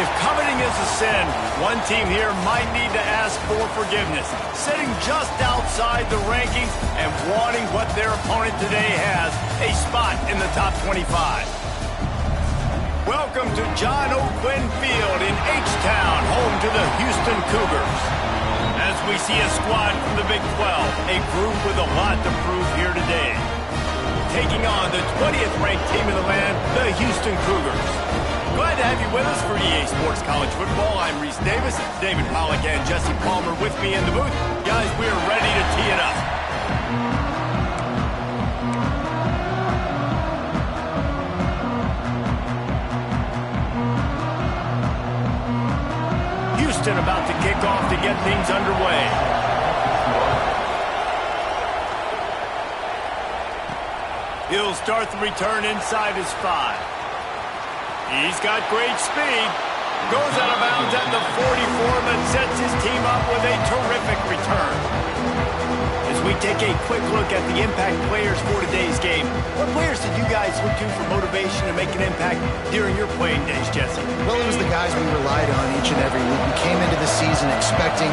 If coveting is a sin, one team here might need to ask for forgiveness, sitting just outside the rankings and wanting what their opponent today has, a spot in the top 25. Welcome to John O'Quinn Field in H-Town, home to the Houston Cougars. As we see a squad from the Big 12, a group with a lot to prove here today. Taking on the 20th ranked team in the land, the Houston Cougars. Glad to have you with us for EA Sports College Football. I'm Reese Davis, David Pollack and Jesse Palmer with me in the booth. Guys, we are ready to tee it up. Houston about to kick off to get things underway. He'll start the return inside his 5. He's got great speed. Goes out of bounds at the 44, but sets his team up with a terrific return. As we take a quick look at the impact players for today's game, what players did you guys look to for motivation to make an impact during your playing days, Jesse? Well, it was the guys we relied on each and every week. We came into the season expecting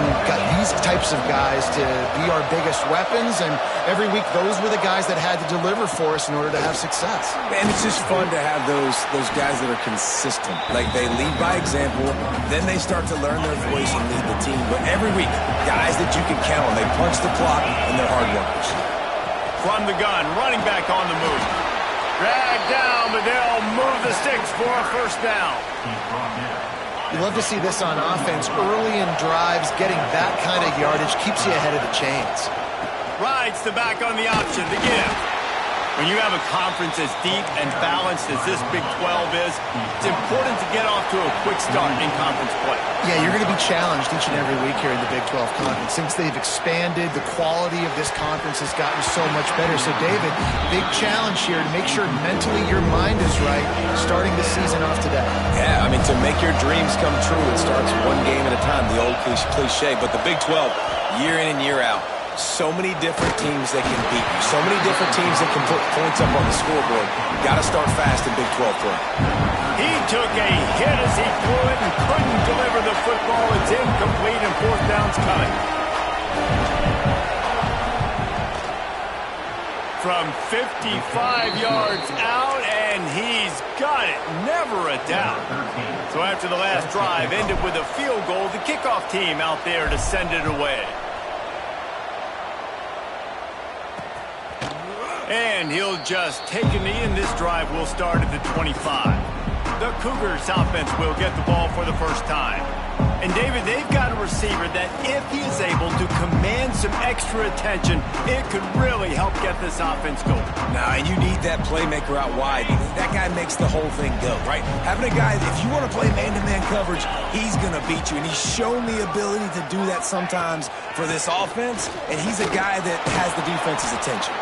these types of guys to be our biggest weapons, and every week those were the guys that had to deliver for us in order to have success. And it's just fun to have those guys that are consistent. Like, they lead by example, then they start to learn their voice and lead the team. But every week, guys that you can count on, they punch the clock, and they're hard workers. From the gun, running back on the move. Dragged down, but they'll move the sticks for a first down. You love to see this on offense. Early in drives, getting that kind of yardage keeps you ahead of the chains. Rides the back on the option, the give. When you have a conference as deep and balanced as this Big 12 is, it's important to get off to a quick start in conference play. Yeah, you're going to be challenged each and every week here in the Big 12 Conference. Since they've expanded, the quality of this conference has gotten so much better. So, David, big challenge here to make sure mentally your mind is right starting the season off today. Yeah, I mean, to make your dreams come true, it starts one game at a time, the old cliche. But the Big 12, year in and year out, so many different teams that can beat you. So many different teams that can put points up on the scoreboard. Got to start fast in Big 12 play. He took a hit as he threw it and couldn't deliver the football. It's incomplete and fourth down's coming. From 55 yards out, and he's got it. Never a doubt. So after the last drive ended with a field goal, the kickoff team out there to send it away. And he'll just take a knee, and this drive will start at the 25. The Cougars offense will get the ball for the first time. And, David, they've got a receiver that if he is able to command some extra attention, it could really help get this offense going. Nah, and you need that playmaker out wide. That guy makes the whole thing go, right? Having a guy, if you want to play man-to-man coverage, he's going to beat you. And he's shown the ability to do that sometimes for this offense, and he's a guy that has the defense's attention.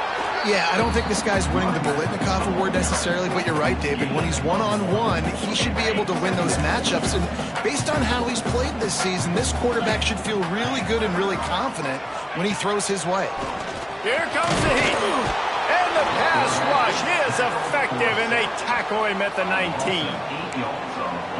Yeah, I don't think this guy's winning the Bolitnikoff Award necessarily, but you're right, David. When he's one-on-one, he should be able to win those matchups. And based on how he's played this season, this quarterback should feel really good and really confident when he throws his way. Here comes the heat. And the pass rush is effective, and they tackle him at the 19.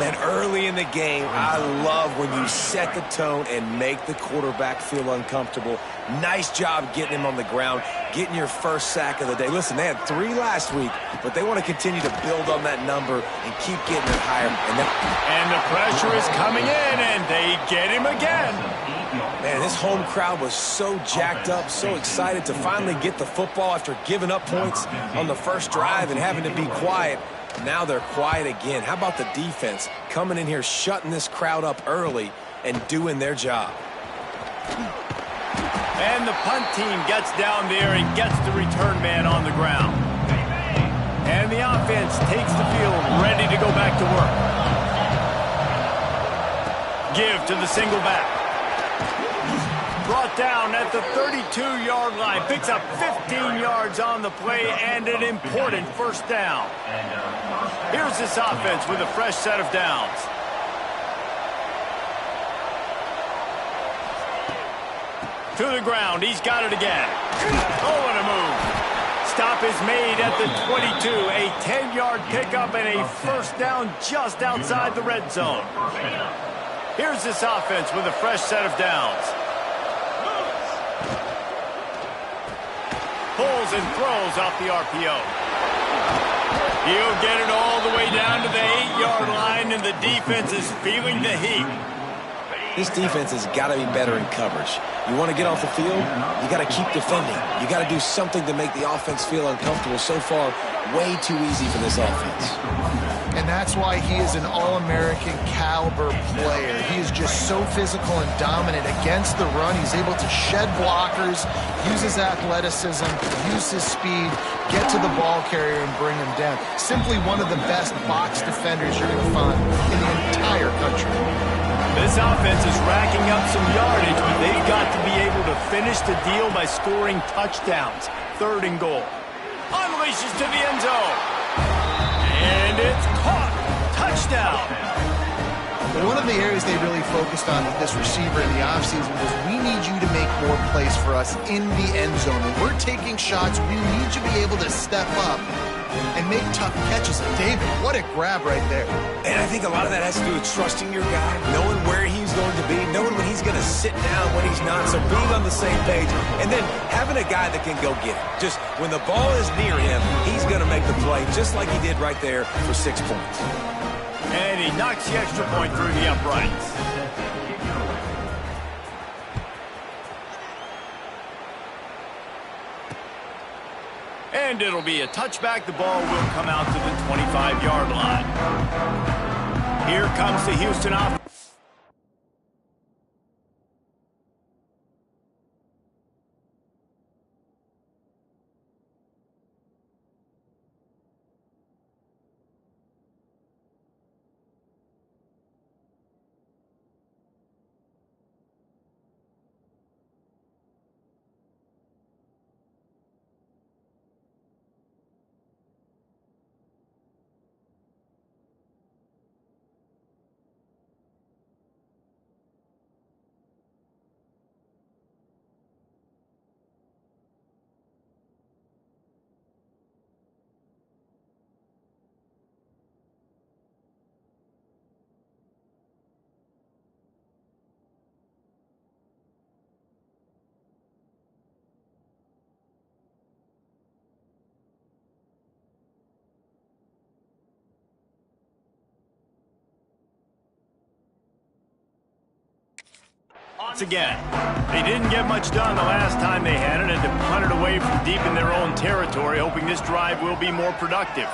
Man, early in the game, I love when you set the tone and make the quarterback feel uncomfortable. Nice job getting him on the ground, getting your first sack of the day. Listen, they had 3 last week, but they want to continue to build on that number and keep getting it higher. And the pressure is coming in, and they get him again. Man, this home crowd was so jacked up, so excited to finally get the football after giving up points on the first drive and having to be quiet. Now they're quiet again. How about the defense coming in here, shutting this crowd up early and doing their job? And the punt team gets down there and gets the return man on the ground. And the offense takes the field, ready to go back to work. Give to the single back. Brought down at the 32-yard line. Picks up 15 yards on the play and an important first down. Here's this offense with a fresh set of downs. To the ground. He's got it again. Oh, what a move. stop is made at the 22. A 10-yard pickup and a first down just outside the red zone. Here's this offense with a fresh set of downs. Pulls and throws off the RPO. He'll get it all the way down to the 8-yard line, and the defense is feeling the heat. This defense has got to be better in coverage. You want to get off the field, you got to keep defending. You got to do something to make the offense feel uncomfortable. So far, way too easy for this offense. And that's why he is an All-American caliber player. He is just so physical and dominant against the run. He's able to shed blockers, use his athleticism, use his speed, get to the ball carrier and bring him down. Simply one of the best box defenders you're going to find in the entire country. This offense is racking up some yardage, but they've got to be able to finish the deal by scoring touchdowns. 3rd and goal. Unleashes to the end zone. And it's caught. Touchdown. One of the areas they really focused on with this receiver in the offseason was we need you to make more plays for us in the end zone. When we're taking shots, we need you to be able to step up and make tough catches. And David, what a grab right there. And I think a lot of that has to do with trusting your guy, knowing where he's going to be, knowing when he's going to sit down, when he's not. So being on the same page, and then having a guy that can go get it. Just when the ball is near him, he's going to make the play, just like he did right there for 6 points. And he knocks the extra point through the uprights. And it'll be a touchback. The ball will come out to the 25-yard line. Here comes the Houston offense. Once again, they didn't get much done the last time they had it, and to punt it away from deep in their own territory, hoping this drive will be more productive.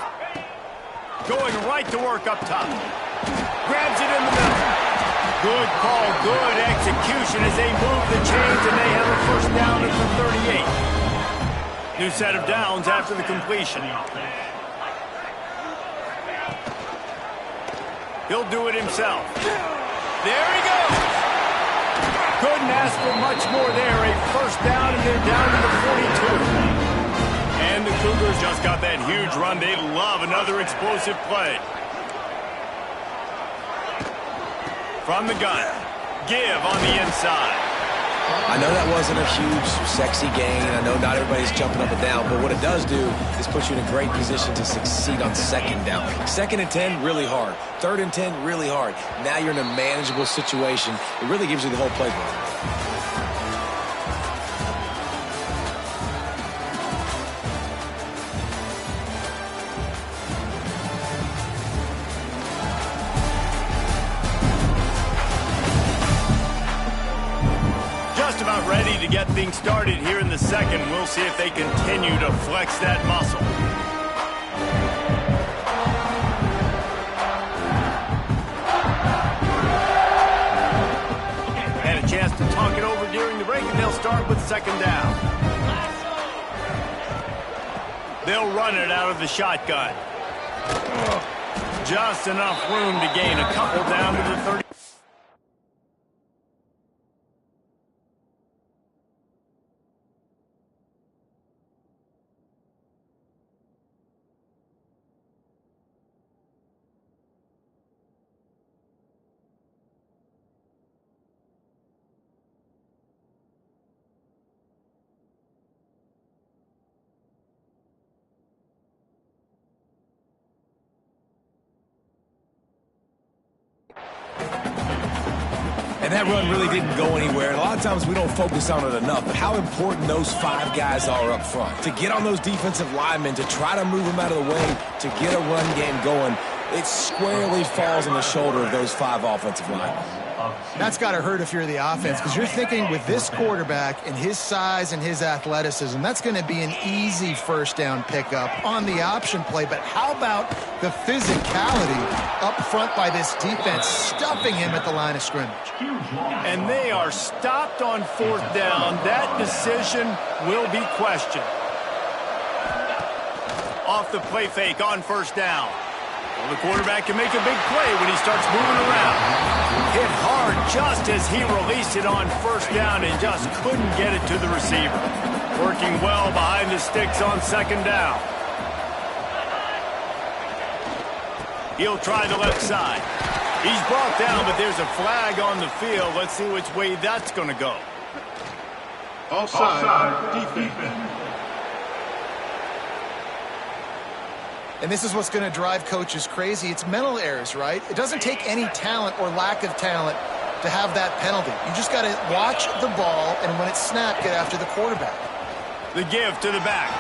Going right to work up top. Grabs it in the middle. Good call, good execution as they move the chains, and they have a first down at the 38. New set of downs after the completion. He'll do it himself. There he goes. Couldn't ask for much more there. A first down, and they're down to the 42. And the Cougars just got that huge run. They love another explosive play. From the gun. Give on the inside. I know that wasn't a huge, sexy gain. I know not everybody's jumping up and down, but what it does do is put you in a great position to succeed on 2nd down. 2nd and 10, really hard. 3rd and 10, really hard. Now you're in a manageable situation. It really gives you the whole playbook. About ready to get things started here in the second. We'll see if they continue to flex that muscle. And a chance to talk it over during the break, and they'll start with 2nd down. They'll run it out of the shotgun. Just enough room to gain a couple down to the 30. And that run really didn't go anywhere. And a lot of times we don't focus on it enough, but how important those 5 guys are up front. To get on those defensive linemen, to try to move them out of the way, to get a run game going, it squarely falls on the shoulder of those 5 offensive linemen. That's got to hurt if you're the offense, because you're thinking with this quarterback and his size and his athleticism, that's going to be an easy first down pickup on the option play. But how about the physicality up front by this defense, stuffing him at the line of scrimmage? And they are stopped on 4th down. That decision will be questioned. Off the play fake on 1st down. Well, the quarterback can make a big play when he starts moving around. Hit hard just as he released it on 1st down and just couldn't get it to the receiver. Working well behind the sticks on 2nd down. He'll try the left side. He's brought down, but there's a flag on the field. Let's see which way that's going to go. Offside, defense. And this is what's going to drive coaches crazy. It's mental errors, right? It doesn't take any talent or lack of talent to have that penalty. You just got to watch the ball, and when it's snapped, get after the quarterback. The give to the back.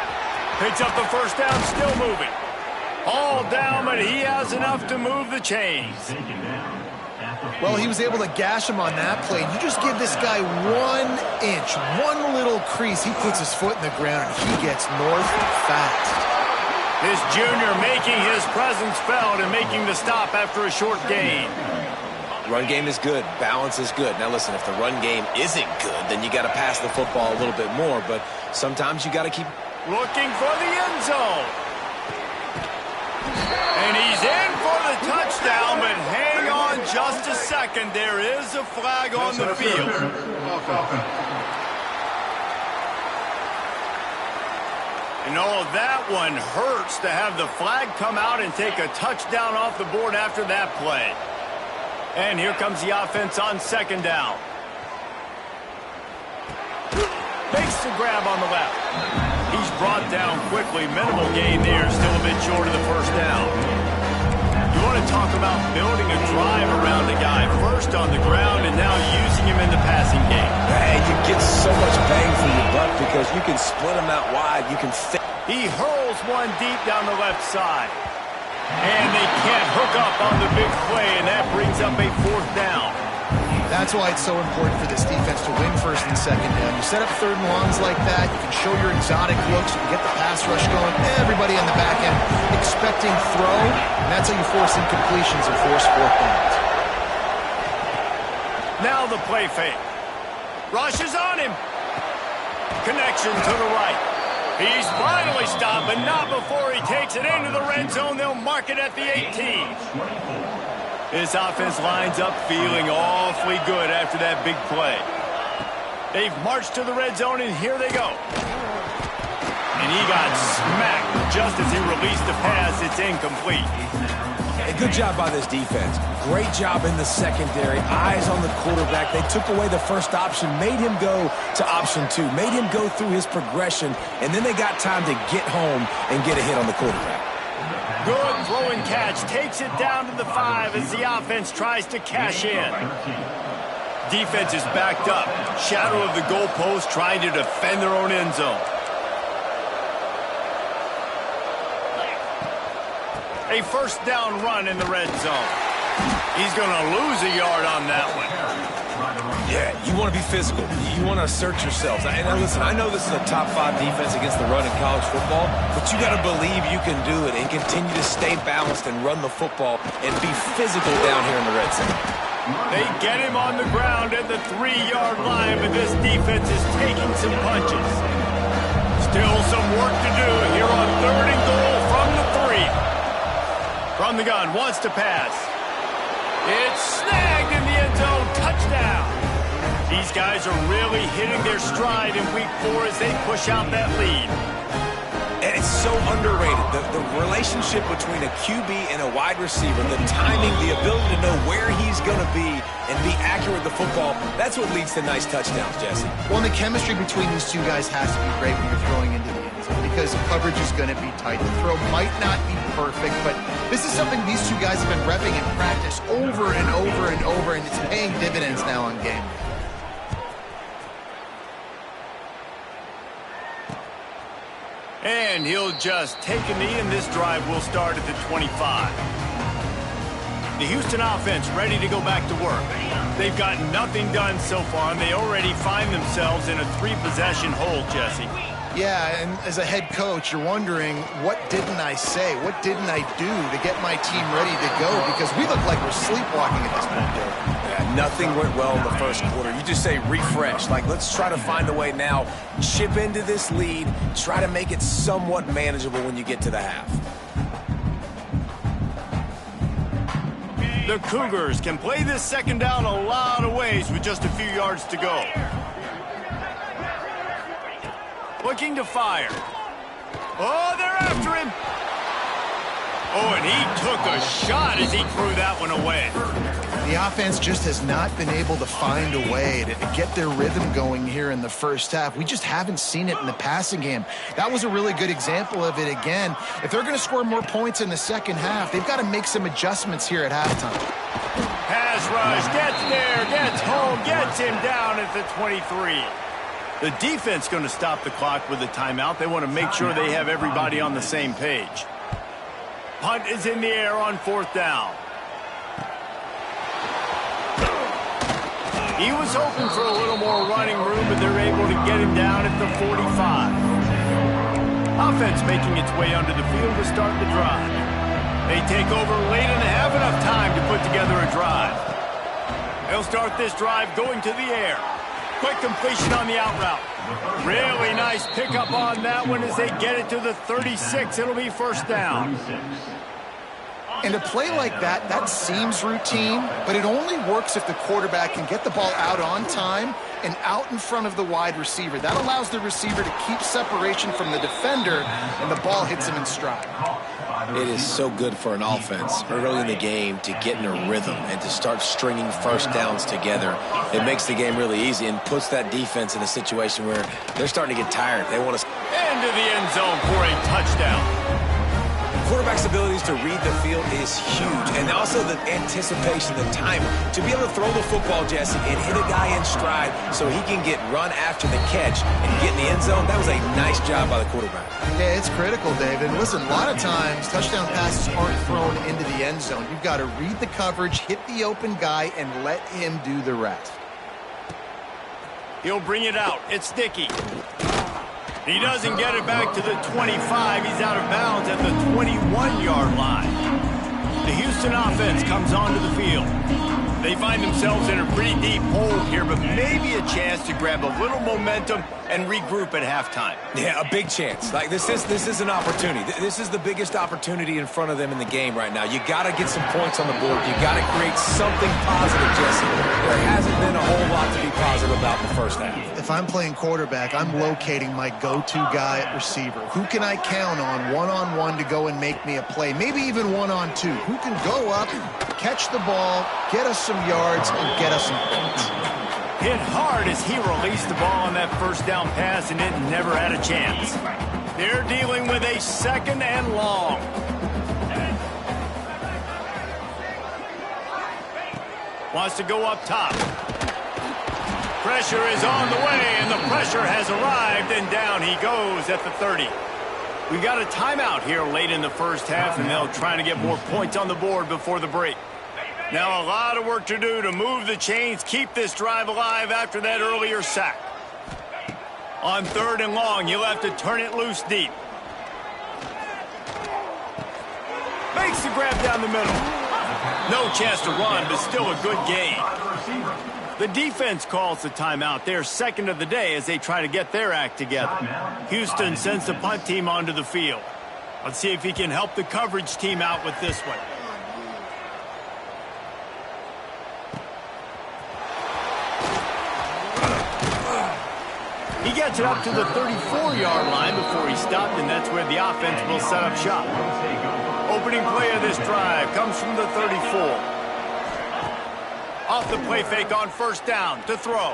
Picks up the 1st down, still moving. All down, but he has enough to move the chains. Well, he was able to gash him on that play. You just give this guy 1 inch, one little crease. He puts his foot in the ground, and he gets north fast. This junior making his presence felt and making the stop after a short gain. Run game is good. Balance is good. Now, listen, if the run game isn't good, then you got to pass the football a little bit more. But sometimes you got to keep looking for the end zone. And he's in for the touchdown, but hang on just a second. There is a flag on the field. You know, that one hurts to have the flag come out and take a touchdown off the board after that play. And here comes the offense on 2nd down. Makes the grab on the left. He's brought down quickly. Minimal gain there, still a bit short of the 1st down. You want to talk about building a drive around a guy. First on the ground and now using him in the passing game. Hey, you get so much bang for your buck because you can split him out wide. You can fit. He hurls one deep down the left side. And they can't hook up on the big play, and that brings up a 4th down. That's why it's so important for this defense to win 1st and 2nd down. You set up 3rd and longs like that. You can show your exotic looks. You can get the pass rush going. Everybody in the back end expecting throw. And that's how you force incompletions and force 4th downs. Now the play fake. Rush is on him. Connection to the right. He's finally stopped, but not before he takes it into the red zone. They'll mark it at the 18. This offense lines up feeling awfully good after that big play. They've marched to the red zone, and here they go. And he got smacked just as he released the pass. It's incomplete. A good job by this defense. Great job in the secondary. Eyes on the quarterback. They took away the first option, made him go to option 2, made him go through his progression, and then they got time to get home and get a hit on the quarterback. Good throw and catch. Takes it down to the 5 as the offense tries to cash in. Defense is backed up. Shadow of the goalpost trying to defend their own end zone. A 1st down run in the red zone. He's going to lose a yard on that one. Yeah, you want to be physical. You want to assert yourselves. And now listen, I know this is a top 5 defense against the run in college football, but you got to believe you can do it and continue to stay balanced and run the football and be physical down here in the red zone. They get him on the ground at the 3-yard line, but this defense is taking some punches. Still some work to do here on 3rd and goal from the 3. From the gun, wants to pass. It's snagged in the end zone. Touchdown. These guys are really hitting their stride in week 4 as they push out that lead. And It's so underrated. The relationship between a QB and a wide receiver, the timing, the ability to know where he's going to be and be accurate with the football, that's what leads to nice touchdowns, Jesse. Well, and the chemistry between these two guys has to be great when you're throwing into the end zone because coverage is going to be tight. The throw might not be perfect, but this is something these two guys have been repping in practice over and over and over, and it's paying dividends now on game. And he'll just take a knee, and this drive will start at the 25. The Houston offense ready to go back to work. They've got nothing done so far, and they already find themselves in a 3-possession hole, Jesse. Yeah, and as a head coach, you're wondering, what didn't I say? What didn't I do to get my team ready to go? Because we look like we're sleepwalking at this point, Dave. Yeah, nothing went well in the first quarter. You just say refresh. Like, let's try to find a way now, chip into this lead, try to make it somewhat manageable when you get to the half. The Cougars can play this second down a lot of ways with just a few yards to go. Looking to fire. Oh, they're after him. Oh, and he took a shot as he threw that one away. The offense just has not been able to find a way to get their rhythm going here in the first half. We just haven't seen it in the passing game. That was a really good example of it again. If they're going to score more points in the second half, they've got to make some adjustments here at halftime. Pass rush, gets there, gets home, gets him down at the 23. The defense going to stop the clock with a timeout. They want to make sure they have everybody on the same page. Punt is in the air on 4th down. He was hoping for a little more running room, but they're able to get him down at the 45. Offense making its way onto the field to start the drive. They take over late and have enough time to put together a drive. They'll start this drive going to the air. Quick completion on the out route. Really nice pickup on that one as they get it to the 36. It'll be 1st down. And a play like that, that seems routine, but it only works if the quarterback can get the ball out on time and out in front of the wide receiver. That allows the receiver to keep separation from the defender, and the ball hits him in stride. It is so good for an offense early in the game to get in a rhythm and to start stringing first downs together. It makes the game really easy and puts that defense in a situation where they're starting to get tired. They want to into the end zone for a touchdown. Quarterback's abilities to read the field is huge, and also the anticipation, the time to be able to throw the football, Jesse, and hit a guy in stride so he can get run after the catch and get in the end zone. That was a nice job by the quarterback. Yeah, it's critical, David. Listen, a lot of times touchdown passes aren't thrown into the end zone. You've got to read the coverage, hit the open guy, and let him do the rest. He'll bring it out. It's Dickey. He doesn't get it back to the 25. He's out of bounds at the 21-yard line. The Houston offense comes onto the field. They find themselves in a pretty deep hole here, but maybe a chance to grab a little momentum and regroup at halftime. Yeah, a big chance. Like this is an opportunity. This is the biggest opportunity in front of them in the game right now. You got to get some points on the board. You got to create something positive, Jesse. There hasn't been a whole lot to be positive about in the first half. If I'm playing quarterback, I'm locating my go-to guy at receiver. Who can I count on one-on-one to go and make me a play? Maybe even one-on-two. Who can go up, catch the ball, get us some yards, and get us some points? Hit hard as he released the ball on that 1st down pass, and it never had a chance. They're dealing with a 2nd and long. Wants to go up top. Pressure is on the way, and the pressure has arrived, and down he goes at the 30. We got a timeout here late in the first half, and they'll try to get more points on the board before the break. Now a lot of work to do to move the chains, keep this drive alive after that earlier sack. On 3rd and long, you'll have to turn it loose deep. Makes the grab down the middle. No chance to run, but still a good gain. The defense calls the timeout. They're 2nd of the day as they try to get their act together. Houston sends the punt team onto the field. Let's see if he can help the coverage team out with this one. He gets it up to the 34-yard line before he stopped, and that's where the offense will set up shop. Opening play of this drive comes from the 34. Off the play fake on first down to throw.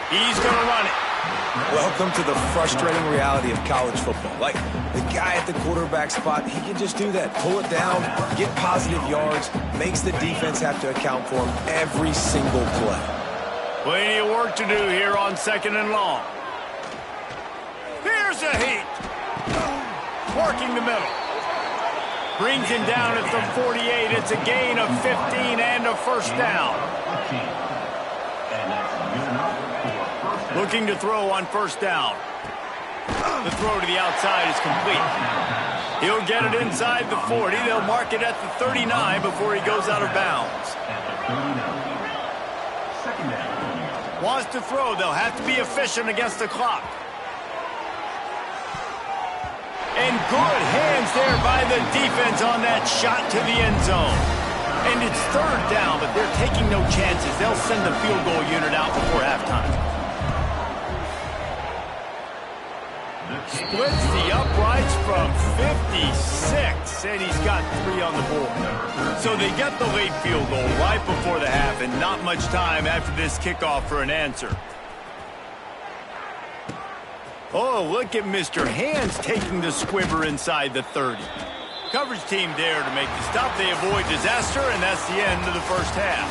He's going to run it. Welcome to the frustrating reality of college football. Like, the guy at the quarterback spot, he can just do that. Pull it down, get positive yards, makes the defense have to account for him every single play. Plenty of work to do here on 2nd and long. Here's a heat. Working the middle. Brings him down at the 48. It's a gain of 15 and a first down. Looking to throw on first down. The throw to the outside is complete. He'll get it inside the 40. They'll mark it at the 39 before he goes out of bounds. Wants to throw. They'll have to be efficient against the clock. And good hands there by the defense on that shot to the end zone. And it's 3rd down, but they're taking no chances. They'll send the field goal unit out before halftime. Splits the uprights from 56, and he's got 3 on the board. So they get the late field goal right before the half, and not much time after this kickoff for an answer. Oh, look at Mr. Hands taking the squibber inside the 30. Coverage team there to make the stop. They avoid disaster, and that's the end of the first half.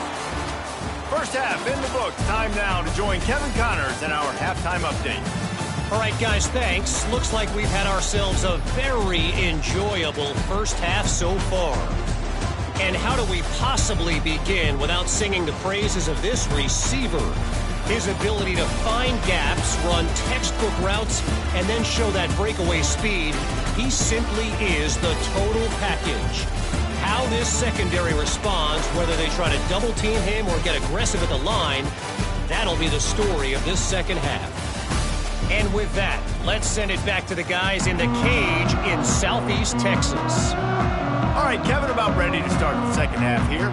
First half in the books. Time now to join Kevin Connors in our halftime update. All right, guys, thanks. Looks like we've had ourselves a very enjoyable first half so far. And how do we possibly begin without singing the praises of this receiver? His ability to find gaps, run textbook routes, and then show that breakaway speed. He simply is the total package. How this secondary responds, whether they try to double team him or get aggressive at the line, that'll be the story of this second half. And with that, let's send it back to the guys in the cage in Southeast Texas. All right, Kevin, about ready to start the second half here.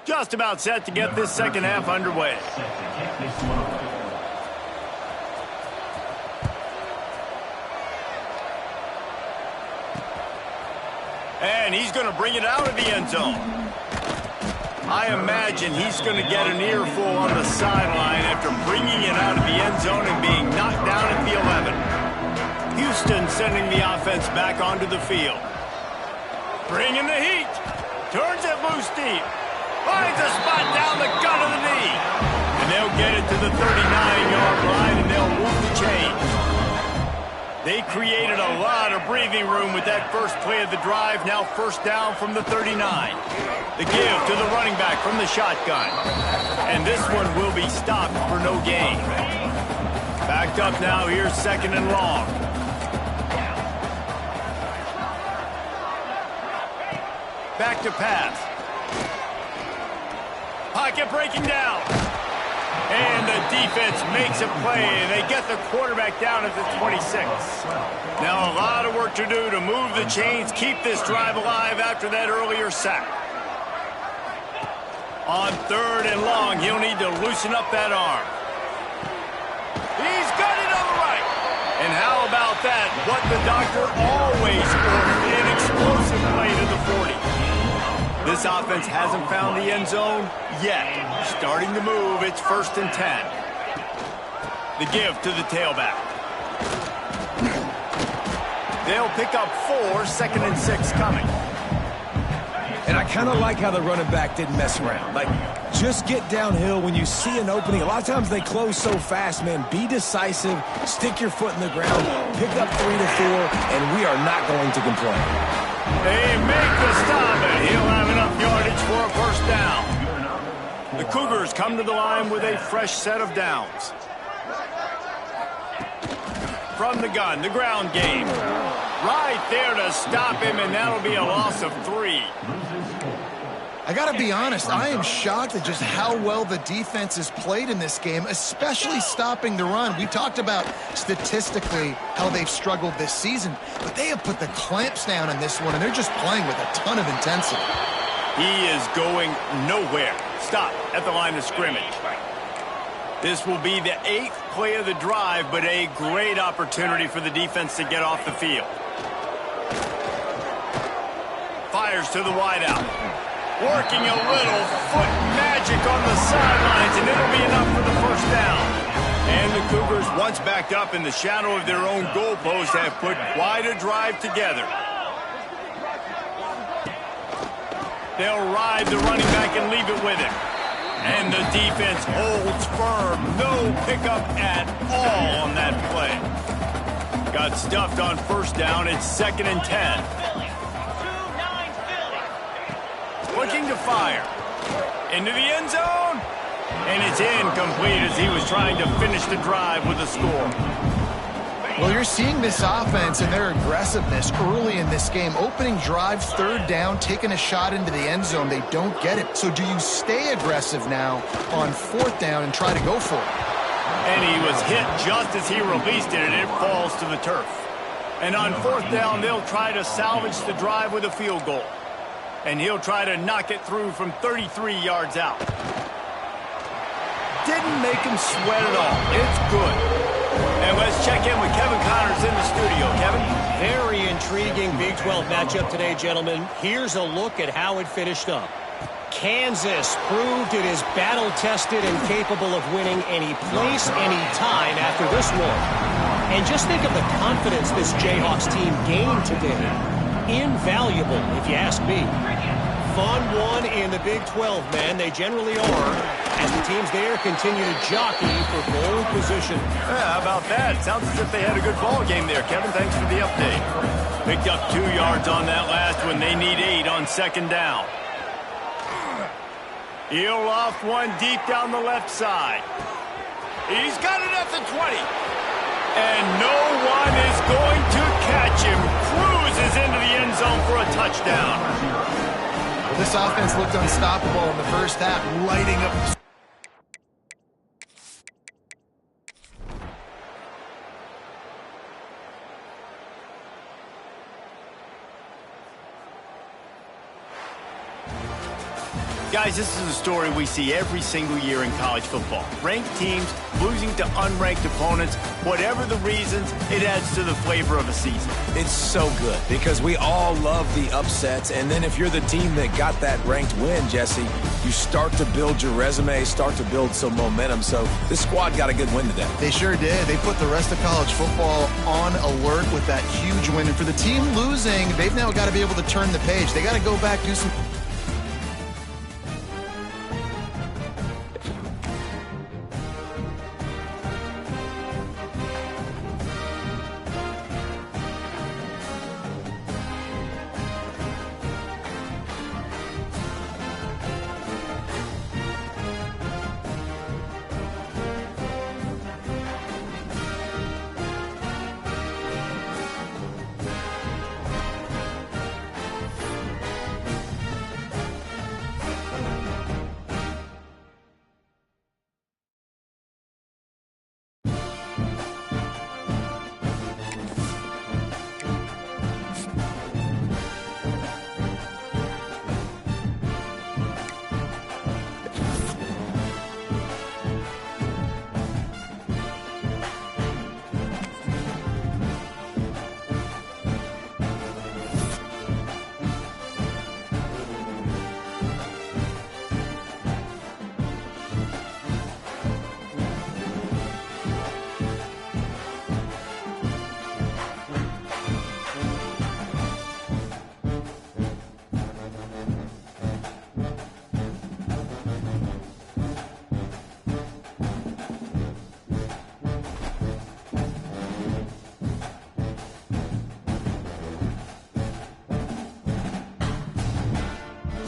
Just about set to get this second half underway. And he's going to bring it out of the end zone. I imagine he's going to get an earful on the sideline after bringing it out of the end zone and being knocked down at the 11. Houston sending the offense back onto the field. Bringing the heat. Turns it loose deep. Finds a spot down the gut of the knee. And they'll get it to the 39-yard line, and they'll move the chains. They created a lot of breathing room with that first play of the drive. Now first down from the 39. The give to the running back from the shotgun. And this one will be stopped for no gain. Backed up now, here's 2nd and long. Back to pass. Pocket breaking down. And the defense makes a play, and they get the quarterback down at the 26. Now a lot of work to do to move the chains, keep this drive alive after that earlier sack. On 3rd and long, he'll need to loosen up that arm. He's got it on the right. And how about that? What the doctor always ordered, an explosive play to the 40. This offense hasn't found the end zone yet. Starting to move, it's 1st and 10. The give to the tailback. They'll pick up 4, 2nd and 6 coming. And I kind of like how the running back didn't mess around. Like, just get downhill when you see an opening. A lot of times they close so fast, man. Be decisive, stick your foot in the ground, pick up 3 to 4, and we are not going to complain. They make the stop, and he'll have enough yardage for a first down. The Cougars come to the line with a fresh set of downs. From the gun, the ground game. Right there to stop him, and that'll be a loss of 3. I got to be honest, I am shocked at just how well the defense has played in this game, especially stopping the run. We talked about statistically how they've struggled this season, but they have put the clamps down in this one, and they're just playing with a ton of intensity. He is going nowhere. Stop at the line of scrimmage. This will be the 8th play of the drive, but a great opportunity for the defense to get off the field. Fires to the wideout. Working a little foot magic on the sidelines, and it'll be enough for the first down. And the Cougars, once backed up in the shadow of their own goalpost, have put quite a drive together. They'll ride the running back and leave it with him. And the defense holds firm. No pickup at all on that play. Got stuffed on first down. It's 2nd and 10. Looking to fire. Into the end zone. And it's incomplete as he was trying to finish the drive with a score. Well, you're seeing this offense and their aggressiveness early in this game. Opening drive, 3rd down, taking a shot into the end zone. They don't get it. So do you stay aggressive now on 4th down and try to go for it? And he was hit just as he released it, and it falls to the turf. And on 4th down, they'll try to salvage the drive with a field goal. And he'll try to knock it through from 33 yards out. Didn't make him sweat at all. It's good. And let's check in with Kevin Connors in the studio. Kevin? Very intriguing Big 12 matchup today, gentlemen. Here's a look at how it finished up. Kansas proved it is battle-tested and capable of winning any place, any time after this one. And just think of the confidence this Jayhawks team gained today. Invaluable, if you ask me. Fun one in the Big 12, man. They generally are, as the teams there continue to jockey for goal position. Yeah, how about that? Sounds as if they had a good ball game there, Kevin. Thanks for the update. Picked up 2 yards on that last one. They need 8 on 2nd down. He'll loft one deep down the left side. He's got it at the 20. And no one is going to catch him. Cruises into the end zone for a touchdown. This offense looked unstoppable in the first half, lighting up. Guys, this is a story we see every single year in college football. Ranked teams losing to unranked opponents. Whatever the reasons, it adds to the flavor of a season. It's so good because we all love the upsets. And then if you're the team that got that ranked win, Jesse, you start to build your resume, start to build some momentum. So this squad got a good win today. They sure did. They put the rest of college football on alert with that huge win. And for the team losing, they've now got to be able to turn the page. They got to go back, do some